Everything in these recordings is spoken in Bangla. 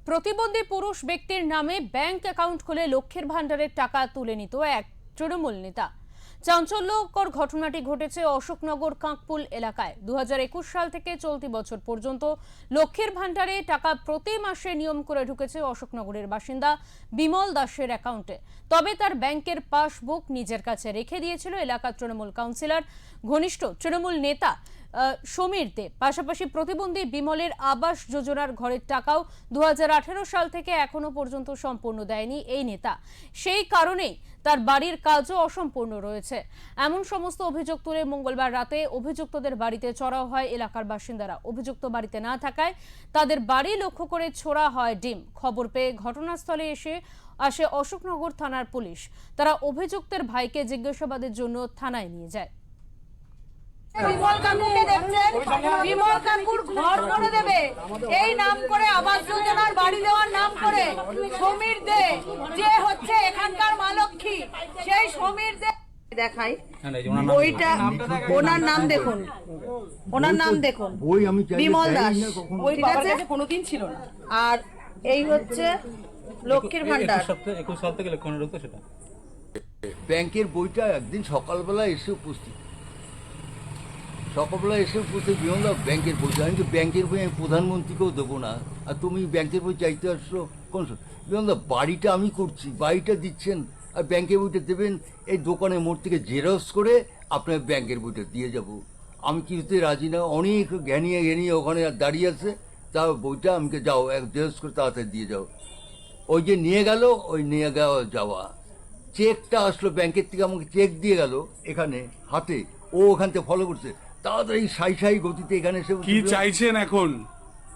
প্রতিবন্ধী পুরুষ ব্যক্তির নামে ব্যাংক অ্যাকাউন্ট খুলে লক্ষ্মীর ভান্ডারের টাকা তুলে নিত এক তৃণমূল নেতা। চাঞ্চল্যকর ঘটনাটি ঘটেছে অশোকনগর কাঁকপুল এলাকায়। 2021 সাল থেকে চলতি বছর পর্যন্ত লক্ষ্মীর ভান্ডারে টাকা প্রতি মাসে নিয়ম করে ঢুকেছে অশোকনগরের বাসিন্দা বিমল দাসের অ্যাকাউন্টে। তবে তার ব্যাংকের পাসবুক নিজের কাছে রেখে দিয়েছিল এলাকার তৃণমূল কাউন্সিলর ঘনিষ্ঠ তৃণমূল নেতা সমীর দে। পাশাপাশি প্রতিবন্ধী বিমলের আবাস যোজনার ঘরের টাকাও 2018 সাল থেকে এখনো পর্যন্ত সম্পূর্ণ দেয়নি এই নেতা। সেই কারণেই তার বাড়ির কাজও অসম্পূর্ণ রয়েছে। এমন সমস্ত অভিযোগ তুলে মঙ্গলবার রাতে অভিযুক্তদের বাড়িতে চড়াও হয় এলাকার বাসিন্দারা। অভিযুক্ত বাড়িতে না থাকায় তাদের বাড়ি লক্ষ্য করে ছোড়া হয় ডিম। খবর পেয়ে ঘটনাস্থলে আসে অশোকনগর থানার পুলিশ। তারা অভিযুক্তের ভাইকে জিজ্ঞাসাবাদের জন্য থানায় নিয়ে যায়। বিমল কাকুকে দেখছেন, বিমল কাকুর ঘর করে দেবে এই নাম করে, আবাস যোজনার বাড়ি দেওয়ার নাম করে সমীর দে, যে হচ্ছে এখানকার মা লক্ষ্মী, সেই সমীর দে দেখাই বইটা। ওনার নাম দেখুন, ওনার নাম দেখুন, বিমল দাস। ঠিক আছে, কোনোদিন ছিল না। আর এই হচ্ছে লক্ষ্মীর ভান্ডার। 21 সাল থেকে লক্ষ্মীর ভান্ডার সেটা ব্যাংকের বইটা একদিন সকালবেলা এসে উপস্থিত, বিমল ব্যাংকের বই। আমি তো ব্যাংকের বই আমি প্রধানমন্ত্রীকেও দেবো না, আর তুমি ব্যাংকের বই চাইতে আসছো কোন? বিমল বাড়িটা আমি করছি, বাড়িটা দিচ্ছেন আর ব্যাংকের বইটা দেবেন। এই দোকানের মোড় থেকে জেরক্স করে আপনার ব্যাংকের বইটা দিয়ে যাব। আমি কিছুতে রাজি না। অনেক ঘ্যানিয়ে ওখানে দাঁড়িয়ে আছে, তা বইটা আমাকে যাও জেরক্স করে তাড়াতাড়ি দিয়ে যাও। ওই যে নিয়ে গেল, ওই নিয়ে যাওয়া চেকটা আসলো ব্যাংকের থেকে, আমাকে চেক দিয়ে গেল এখানে হাতে। ও ওখান থেকে ফলো করছে তাড়াতাড়ি সাই গতিতে এখানে এসে। কি চাইছেন এখন?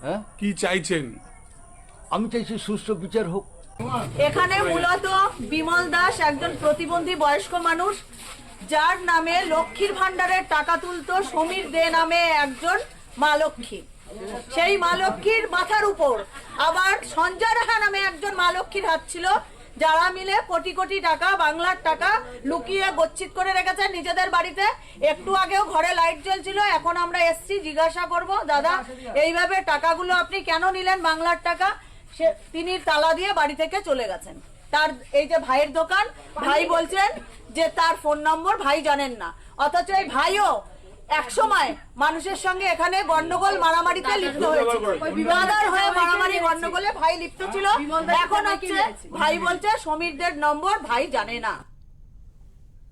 হ্যাঁ, কি চাইছেন? আমি চাইছি সুষ্ঠু বিচার হোক। এখানে মূলত বিমল দাস একজন প্রতিবন্ধী বয়স্ক মানুষ, যার নামে লক্ষ্মীর ভান্ডারের টাকা তুলতো সমীর দে নামে একজন মা লক্ষ্মী। সেই মা লক্ষ্মীর মাথার উপর আবার সঞ্জয় রাহা নামে একজন মা লক্ষ্মীর হাত ছিল, যারা মিলে কোটি কোটি টাকা, বাংলার টাকা লুকিয়ে গচ্ছিত করে রেখেছে নিজেদের বাড়িতে। একটু আগেও ঘরে লাইট জ্বলছিল, এখন আমরা এসছি জিজ্ঞাসা করব, দাদা এইভাবে টাকাগুলো আপনি কেন নিলেন বাংলার টাকা? তিনি তালা দিয়ে বাড়ি থেকে চলে গেছেন। তার এই যে ভাইয়ের দোকান, ভাই বলছেন যে তার ফোন নম্বর ভাই জানেন না, অথচ এই ভাইও একসময় মানুষের সঙ্গে এখানে গন্ডগোল মারামারিতে লিপ্ত হয়েছে। বিবাদার হয়ে মারামারি গন্ডগোলে ভাই লিপ্ত ছিল। এখন হচ্ছে ভাই বলছে সমীরদের নম্বর ভাই জানে না।